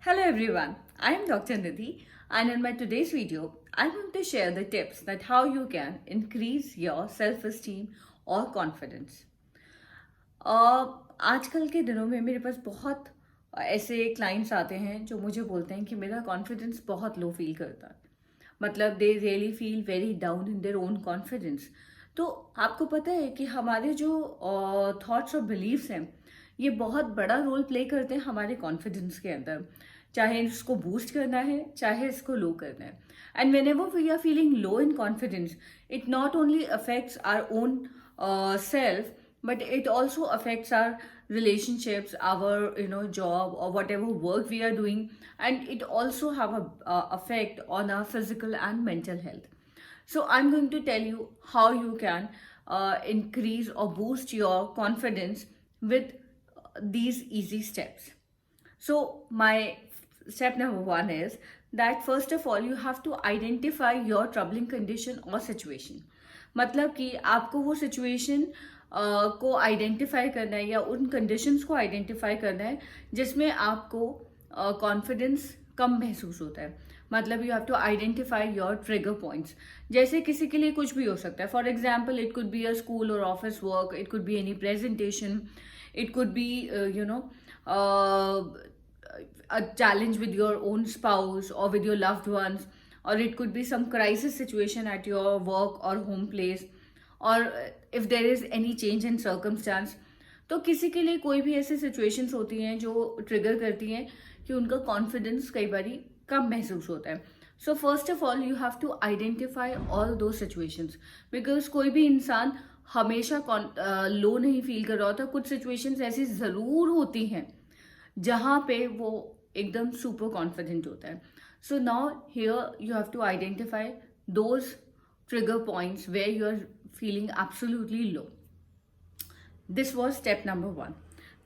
Hello everyone, I am Dr. Nidhi and in my today's video, I'm going to share the tips that how you can increase your self-esteem or confidence. आजकल के दिनों में मेरे पास बहुत ऐसे clients आते हैं जो मुझे बोलते हैं कि मेरा कॉन्फिडेंस बहुत लो फील करता है, मतलब they really feel very down in their own confidence. तो आपको पता है कि हमारे जो थॉट्स और बिलीव्स हैं ये बहुत बड़ा रोल प्ले करते हैं हमारे कॉन्फिडेंस के अंदर, चाहे इसको बूस्ट करना है चाहे इसको लो करना है। And whenever we are feeling low in confidence, it not only affects our own self, but it also affects our relationships, our job or whatever work we are doing, and it also have a effect on our physical and mental health. So I'm going to tell you how you can increase or boost your confidence with these easy steps. So my step number one is that first of all you have to identify your troubling condition or situation. मतलब कि आपको वो situation को identify करना है या उन conditions को आइडेंटिफाई करना है जिसमें आपको कॉन्फिडेंस कम महसूस होता है। मतलब you have to identify your trigger points. जैसे किसी के लिए कुछ भी हो सकता है, for example it could be a school और office work, it could be any presentation, it could be a challenge with your own spouse or with your loved ones, or it could be some crisis situation at your work or home place, or if there is any change in circumstance। तो किसी के लिए कोई भी ऐसी situations होती हैं जो ट्रिगर करती हैं कि उनका कॉन्फिडेंस कई बार कम महसूस होता है। So first of all you have to identify all those situations, because कोई भी इंसान हमेशा लो नहीं फील कर रहा होता। कुछ सिचुएशंस ऐसी ज़रूर होती हैं जहाँ पे वो एकदम सुपर कॉन्फिडेंट होता है। So now here you have to identify those trigger points where you are feeling absolutely low. This was step number one.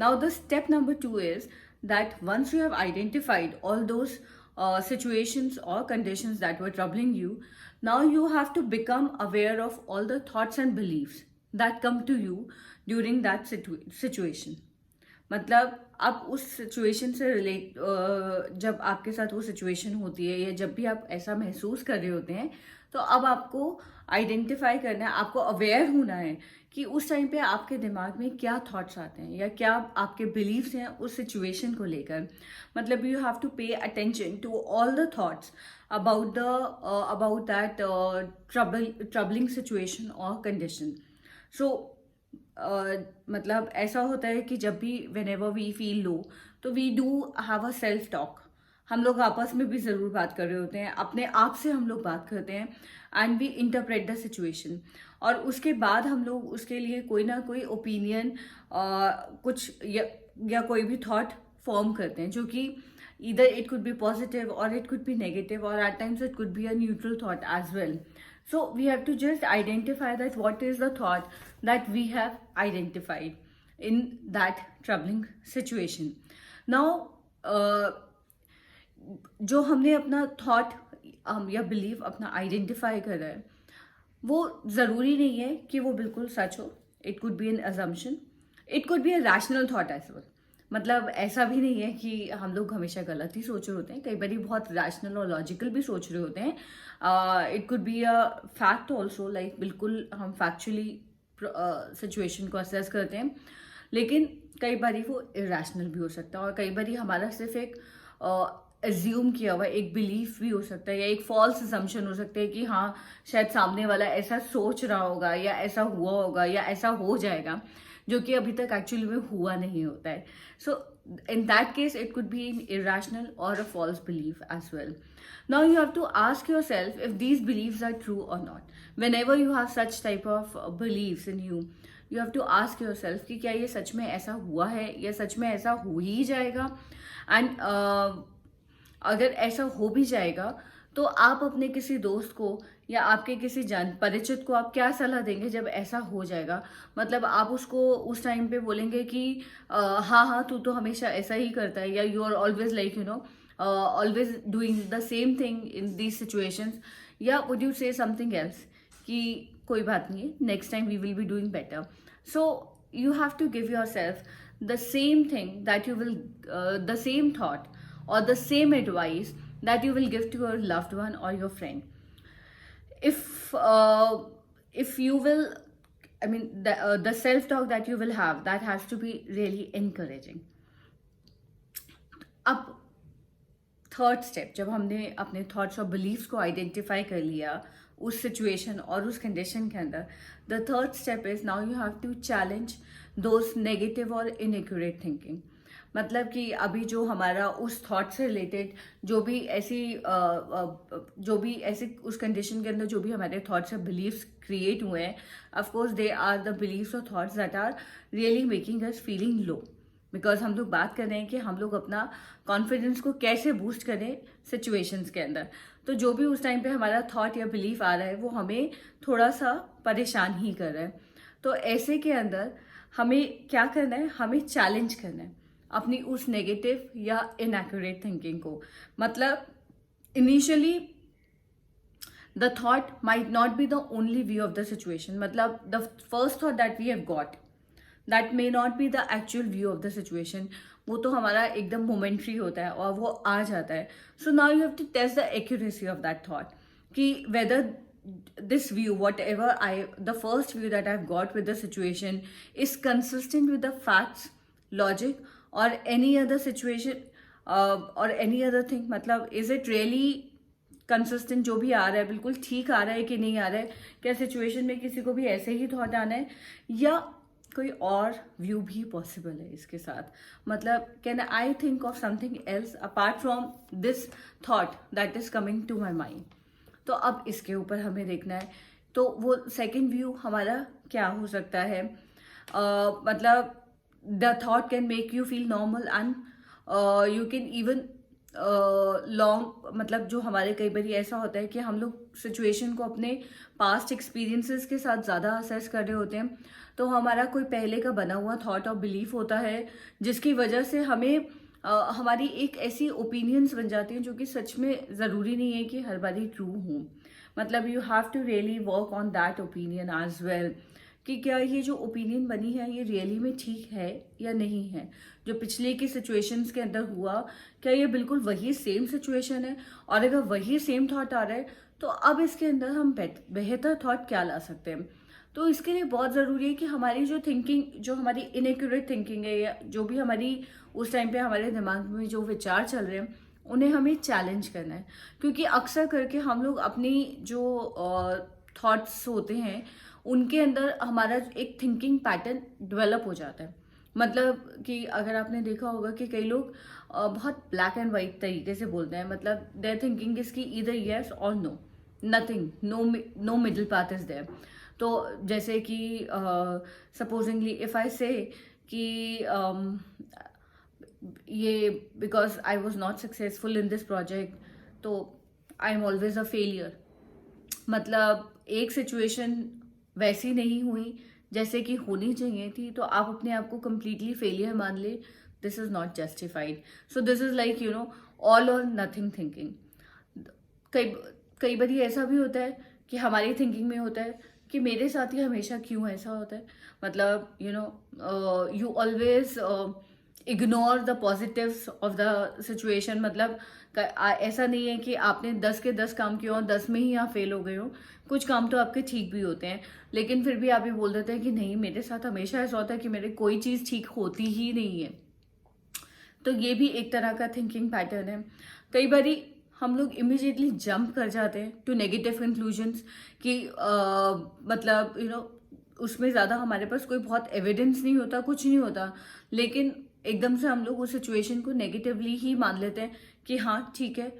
Now the step number two is that once you have identified all those situations or conditions that were troubling you, now you have to become aware of all the thoughts and beliefs that come to you during that situation. मतलब आप उस situation से relate, जब आपके साथ वो situation होती है या जब भी आप ऐसा महसूस कर रहे होते हैं, तो अब आपको आइडेंटिफाई करना है, आपको अवेयर होना है कि उस टाइम पे आपके दिमाग में क्या थॉट्स आते हैं या क्या आपके बिलीव्स हैं उस सिचुएशन को लेकर। मतलब you have to pay attention to all the thoughts about that troubling situation और कंडीशन। सो मतलब ऐसा होता है कि जब भी whenever we feel low, तो we do have a self talk. हम लोग आपस में भी ज़रूर बात कर रहे होते हैं, अपने आप से हम लोग बात करते हैं, and we interpret the situation. और उसके बाद हम लोग उसके लिए कोई ना कोई ओपिनियन कुछ या कोई भी थॉट फॉर्म करते हैं, जो कि either it could be positive or it could be negative, or at times it could be a neutral thought as well. So we have to just identify that what is the thought that we have identified in that troubling situation. Now जो हमने अपना thought या believe अपना identify करा है, वो ज़रूरी नहीं है कि वो बिल्कुल सच हो। It could be an assumption, it could be a rational thought as well. मतलब ऐसा भी नहीं है कि हम लोग हमेशा गलत ही सोच रहे होते हैं, कई बार बहुत रैशनल और लॉजिकल भी सोच रहे होते हैं। It could be a fact also, like बिल्कुल हम फैक्चुअली सिचुएशन को असेस करते हैं, लेकिन कई बार वो इरेशनल भी हो सकता है, और कई बार हमारा सिर्फ एक एज्यूम किया हुआ एक बिलीफ भी हो सकता है या एक फॉल्स असम्पशन हो सकता है कि हाँ शायद सामने वाला ऐसा सोच रहा होगा या ऐसा हुआ होगा या ऐसा हो जाएगा, जो कि अभी तक एक्चुअली में हुआ नहीं होता है। सो in that case it could be irrational or a false belief as well. Now you have to ask yourself if these beliefs are true or not. Whenever you have such type of beliefs in you, you have to ask yourself कि क्या ये सच में ऐसा हुआ है या सच में ऐसा हो ही जाएगा। एंड अगर ऐसा हो भी जाएगा तो आप अपने किसी दोस्त को या आपके किसी जान परिचित को आप क्या सलाह देंगे जब ऐसा हो जाएगा। मतलब आप उसको उस टाइम पे बोलेंगे कि हाँ हाँ तू तो हमेशा ऐसा ही करता है, या you are always like always doing the same thing in these situations, या would you say something else कि कोई बात नहीं है, next time we will be doing better. So you have to give yourself the same thing that you will the same thought or the same advice that you will give to your loved one or your friend. If you will, I mean, the self talk that you will have, that has to be really encouraging. अब third step, जब हमने अपने thoughts और beliefs को identify कर लिया उस situation और उस कंडीशन के अंदर, the third step is now you have to challenge those negative और इनएक्यूरेट थिंकिंग. मतलब कि अभी जो हमारा उस थॉट से रिलेटेड जो भी ऐसी उस कंडीशन के अंदर जो भी हमारे थॉट्स और बिलीव्स क्रिएट हुए हैं, of course they are the believes और thoughts that are really making us feeling low. Because हम लोग बात कर रहे हैं कि हम लोग अपना कॉन्फिडेंस को कैसे बूस्ट करें सिचुएशंस के अंदर. तो जो भी उस टाइम पे हमारा थॉट या बिलीफ आ रहा है वो हमें थोड़ा सा परेशान ही कर रहा है. तो ऐसे के अंदर हमें क्या करना है, हमें चैलेंज करना है अपनी उस नेगेटिव या इनएक्यूरेट थिंकिंग को. मतलब initially the thought might not be the only view of the situation. मतलब the first thought that we have got that may not be the actual view of the situation. वो तो हमारा एकदम momentary होता है और वो आ जाता है. So now you have to test the accuracy of that thought कि whether this view, whatever the first view that I've got with the situation is consistent with the facts, logic or any other situation or any other thing. मतलब is it really consistent, जो भी आ रहा है बिल्कुल ठीक आ रहा है कि नहीं आ रहा है. क्या सिचुएशन में किसी को भी ऐसे ही थॉट आना है या कोई और व्यू भी पॉसिबल है इसके साथ. मतलब can I think of something else apart from this thought that is coming to my mind. तो अब इसके ऊपर हमें देखना है. तो वो सेकेंड व्यू हमारा क्या हो सकता है. मतलब the thought can make you feel normal and you can even long. मतलब जो हमारे कई बार ऐसा होता है कि हम लोग सिचुएशन को अपने पास्ट एक्सपीरियंसेस के साथ ज़्यादा असेस कर रहे होते हैं. तो हमारा कोई पहले का बना हुआ थॉट और बिलीफ होता है जिसकी वजह से हमें हमारी एक ऐसी ओपिनियंस बन जाती हैं जो कि सच में ज़रूरी नहीं है कि हर बारी ट्रू हो. मतलब you have to really work on that opinion as well कि क्या ये जो ओपिनियन बनी है ये रियली में ठीक है या नहीं है. जो पिछले की सिचुएशंस के अंदर हुआ, क्या ये बिल्कुल वही सेम सिचुएशन है, और अगर वही सेम थॉट आ रहा है तो अब इसके अंदर हम बेहतर थॉट क्या ला सकते हैं. तो इसके लिए बहुत ज़रूरी है कि हमारी जो थिंकिंग, जो हमारी इनएक्यूरेट थिंकिंग है या जो भी हमारी उस टाइम पे हमारे दिमाग में जो विचार चल रहे हैं उन्हें हमें चैलेंज करना है. क्योंकि अक्सर करके हम लोग अपनी जो थॉट्स होते हैं उनके अंदर हमारा एक थिंकिंग पैटर्न डेवलप हो जाता है. मतलब कि अगर आपने देखा होगा कि कई लोग बहुत ब्लैक एंड वाइट तरीके से बोलते हैं. मतलब देयर थिंकिंग इज की ईदर येस और no, nothing, no middle path is there. तो जैसे कि सपोजिंगली इफ आई से कि ये because I was not successful in this project तो I am always a failure. मतलब एक सिचुएशन वैसी नहीं हुई जैसे कि होनी चाहिए थी तो आप अपने आप को कंप्लीटली फेलियर मान ले. This is not justified. So this is like you know all और नथिंग थिंकिंग. कई बार ऐसा भी होता है कि हमारी थिंकिंग में होता है कि मेरे साथ ही हमेशा क्यों ऐसा होता है. मतलब you know you always ignore the positives of the situation. मतलब ऐसा नहीं है कि आपने 10 के 10 काम किए और 10 में ही आप फेल हो गए हो. कुछ काम तो आपके ठीक भी होते हैं लेकिन फिर भी आप ये बोल देते हैं कि नहीं, मेरे साथ हमेशा ऐसा होता है कि मेरे कोई चीज़ ठीक होती ही नहीं है. तो ये भी एक तरह का थिंकिंग पैटर्न है. कई बारी हम लोग इमीडिएटली जंप कर जाते हैं टू नेगेटिव कंक्लूजन्स कि मतलब यू नो उसमें ज़्यादा हमारे पास कोई बहुत एविडेंस नहीं होता, कुछ नहीं होता, लेकिन एकदम से हम लोग उस सिचुएशन को नेगेटिवली ही मान लेते हैं कि हाँ ठीक है,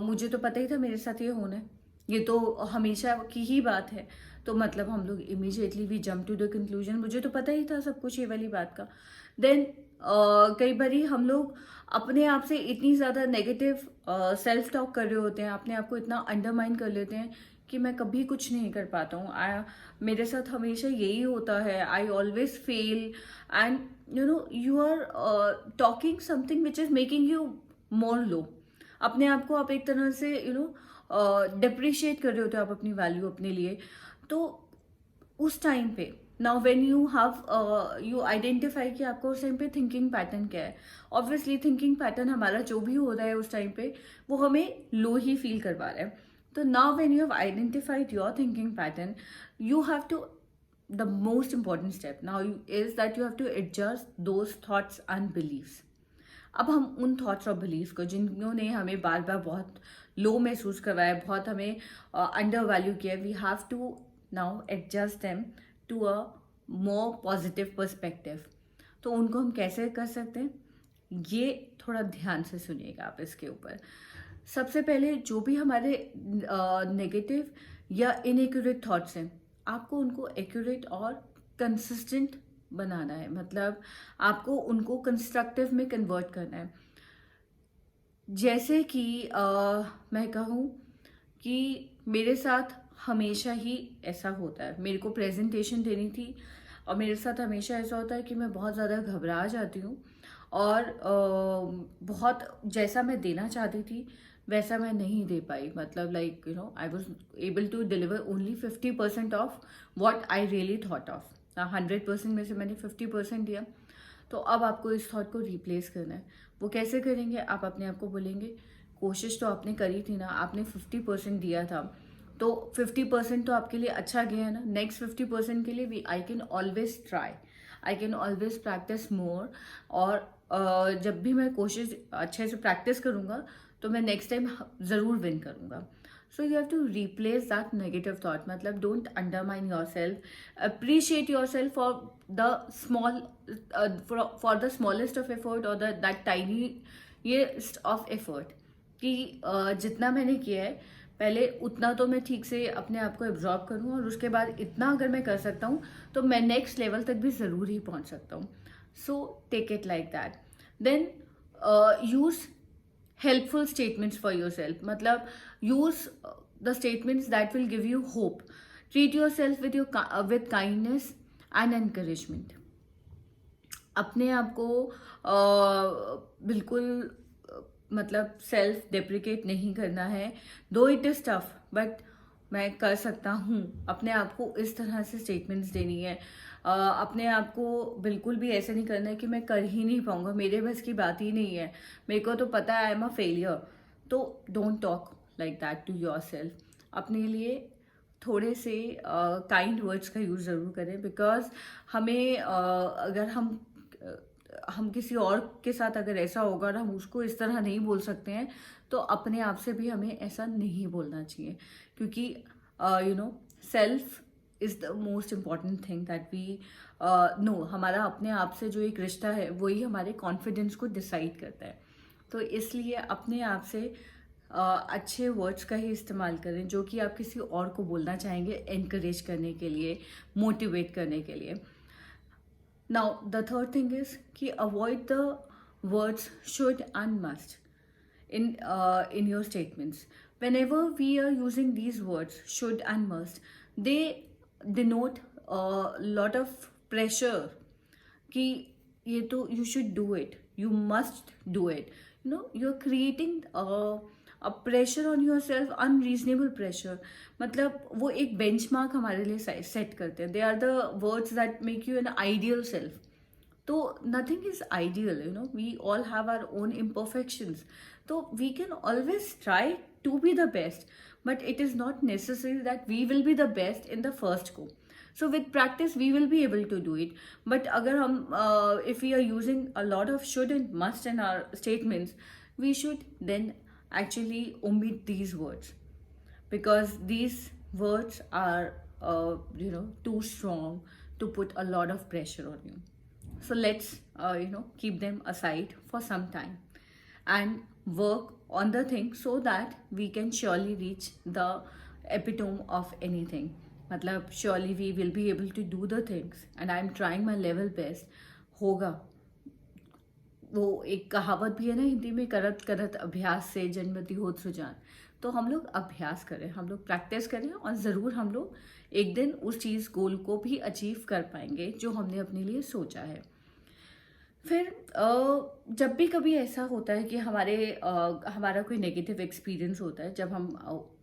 मुझे तो पता ही था मेरे साथ ये होना है, ये तो हमेशा की ही बात है. तो मतलब हम लोग immediately we jump to the conclusion, मुझे तो पता ही था सब कुछ ये वाली बात का. देन कई बारी हम लोग अपने आप से इतनी ज़्यादा नेगेटिव सेल्फ टॉक कर रहे होते हैं, अपने आप को इतना अंडरमाइन कर लेते हैं कि मैं कभी कुछ नहीं कर पाता हूँ, मेरे साथ हमेशा यही होता है, I always fail. And you know you are talking something which is making you more low. अपने आप को आप एक तरह से यू नो डिप्रिशिएट कर रहे होते हो आप अपनी वैल्यू अपने लिए. तो उस टाइम पे नाउ व्हेन यू आइडेंटिफाई कि आपका उस टाइम पे थिंकिंग पैटर्न क्या है. ऑब्वियसली थिंकिंग पैटर्न हमारा जो भी हो रहा है उस टाइम पे वो हमें लो ही फील करवा रहा है. तो now when you have identified your thinking pattern, you have to, the most important step now is that you have to adjust those thoughts and beliefs. अब हम उन थॉट्स और बिलीव्स को जिन्होंने हमें बार बार बहुत लो महसूस करवाया, बहुत हमें अंडर वैल्यू किया, we have to now adjust them to a more positive perspective. तो उनको हम कैसे कर सकते हैं, ये थोड़ा ध्यान से सुनिएगा आप इसके ऊपर. सबसे पहले जो भी हमारे नेगेटिव या इनएक्यूरेट थॉट्स हैं, आपको उनको एक्यूरेट और कंसिस्टेंट बनाना है. मतलब आपको उनको कंस्ट्रक्टिव में कन्वर्ट करना है. जैसे कि मैं कहूँ कि मेरे साथ हमेशा ही ऐसा होता है, मेरे को प्रेजेंटेशन देनी थी और मेरे साथ हमेशा ऐसा होता है कि मैं बहुत ज़्यादा घबरा जाती हूँ और बहुत जैसा मैं देना चाहती थी वैसा मैं नहीं दे पाई. मतलब like I was able to deliver only 50% of what I really thought of. 100% में से मैंने 50% दिया. तो अब आपको इस थॉट को रिप्लेस करना है. वो कैसे करेंगे, आप अपने आप को बोलेंगे कोशिश तो आपने करी थी ना, आपने 50% दिया था, तो 50% तो आपके लिए अच्छा गया है ना. नेक्स्ट 50% के लिए I can always try, I can always practice more. और जब भी मैं कोशिश अच्छे से प्रैक्टिस करूँगा तो मैं नेक्स्ट टाइम ज़रूर विन करूँगा. So you have to replace that negative thought. मतलब don't undermine yourself, appreciate yourself for the small, for the smallest of effort और दैट टाइनीएस्ट ऑफ एफर्ट. कि जितना मैंने किया है पहले उतना तो मैं ठीक से अपने आप को एब्जॉर्ब करूँ और उसके बाद इतना अगर मैं कर सकता हूँ तो मैं नेक्स्ट लेवल तक भी ज़रूर ही पहुँच सकता हूँ. So take it like that. Then use helpful statements for yourself. मतलब use the statements that will give you hope. Treat yourself with kindness and encouragement. अपने आप को बिल्कुल मतलब सेल्फ डेप्रिकेट नहीं करना है. दो इट इज टफ बट मैं कर सकता हूँ. अपने आप को इस तरह से स्टेटमेंट्स देनी है. अपने आप को बिल्कुल भी ऐसे नहीं करना है कि मैं कर ही नहीं पाऊंगा, मेरे बस की बात ही नहीं है, मेरे को तो पता है आई एम अ फेलियर. तो don't talk like that to yourself. अपने लिए थोड़े से काइंड वर्ड्स का यूज़ ज़रूर करें. बिकॉज हमें अगर हम किसी और के साथ अगर ऐसा होगा और हम उसको इस तरह नहीं बोल सकते हैं तो अपने आप से भी हमें ऐसा नहीं बोलना चाहिए. क्योंकि self is the most important thing that we know. हमारा अपने आप से जो एक रिश्ता है वही हमारे कॉन्फिडेंस को डिसाइड करता है. तो इसलिए अपने आप से अच्छे वर्ड्स का ही इस्तेमाल करें जो कि आप किसी और को बोलना चाहेंगे एनकरेज करने के लिए, मोटिवेट करने के लिए. Now the third thing is कि avoid the words should and must in your statements. Whenever we are using these words should and must, they denote a lot of pressure कि ये तो you should do it, you must do it. You're creating a pressure on yourself, unreasonable pressure. मतलब वो एक benchmark हमारे लिए set करते हैं. They are the words that make you an ideal self. तो nothing is ideal, we all have our own imperfections. So we can always try to be the best, but it is not necessary that we will be the best in the first go. So with practice we will be able to do it. But agar if we are using a lot of should and must in our statements, we should then actually omit these words, because these words are too strong to put a lot of pressure on you. So let's keep them aside for some time and work on the thing so that we can surely reach the epitome of anything. मतलब surely we will be able to do the things and I am trying my level best. होगा. वो एक कहावत भी है ना हिंदी में, करत करत अभ्यास से जन्मति होत सुजान. तो हम लोग अभ्यास करें, हम लोग प्रैक्टिस करें और ज़रूर हम लोग एक दिन उस चीज़ गोल को भी अचीव कर पाएंगे जो हमने अपने लिए सोचा है. फिर जब भी कभी ऐसा होता है कि हमारा कोई नेगेटिव एक्सपीरियंस होता है, जब हम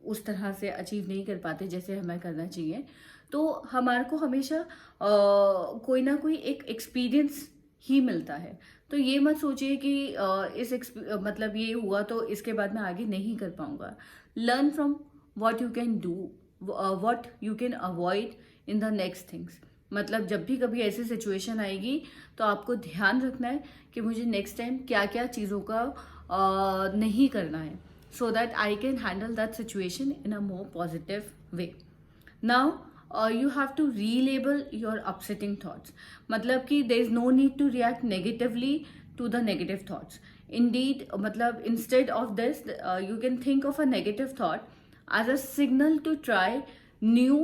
उस तरह से अचीव नहीं कर पाते जैसे हमें करना चाहिए, तो हमारे को हमेशा कोई ना कोई एक एक्सपीरियंस ही मिलता है। तो ये मत सोचिए कि मतलब ये हुआ तो इसके बाद मैं आगे नहीं कर पाऊंगा। Learn from what you can do, what you can avoid in the next things. मतलब जब भी कभी ऐसी सिचुएशन आएगी तो आपको ध्यान रखना है कि मुझे नेक्स्ट टाइम क्या क्या चीज़ों का नहीं करना है, so that I can handle that situation in a more positive way. Now you have to relabel your upsetting thoughts. मतलब कि there is no need to react negatively to the negative thoughts. Indeed, मतलब instead of this, you can think of a negative thought as a signal to try new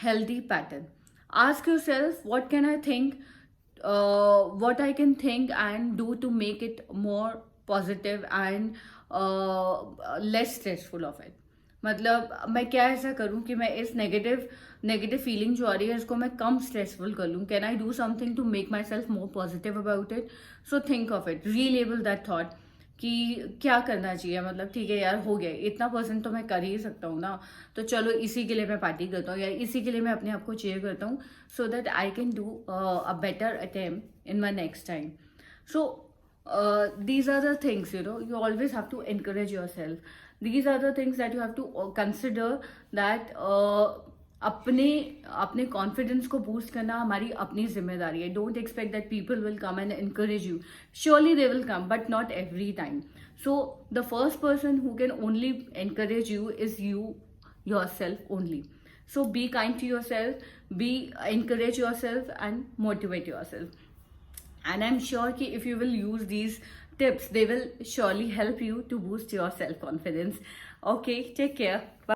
healthy pattern. Ask yourself, what can I think, what I can think and do to make it more positive and less stressful of it. मतलब मैं क्या ऐसा करूं कि मैं इस negative feeling जो आ रही है इसको मैं कम स्ट्रेसफुल कर लूं। Can I do something to make myself more positive about it? So think of it, relabel that thought कि क्या करना चाहिए। मतलब ठीक है यार, हो गया, इतना परसेंट तो मैं कर ही सकता हूँ ना, तो चलो इसी के लिए मैं पार्टी करता हूँ या इसी के लिए मैं अपने आप को चेयर करता हूँ, so that I can do a better attempt in my next time. So these are the things, you always have to encourage yourself. These are the things that you have to consider, that अपने अपने confidence को boost करना हमारी अपनी जिम्मेदारी है। Don't expect that people will come and encourage you. Surely they will come, but not every time. So the first person who can only encourage you is you yourself only. So be kind to yourself, encourage yourself and motivate yourself. And I'm sure कि if you will use these tips, they will surely help you to boost your self confidence. Okay, take care. Bye.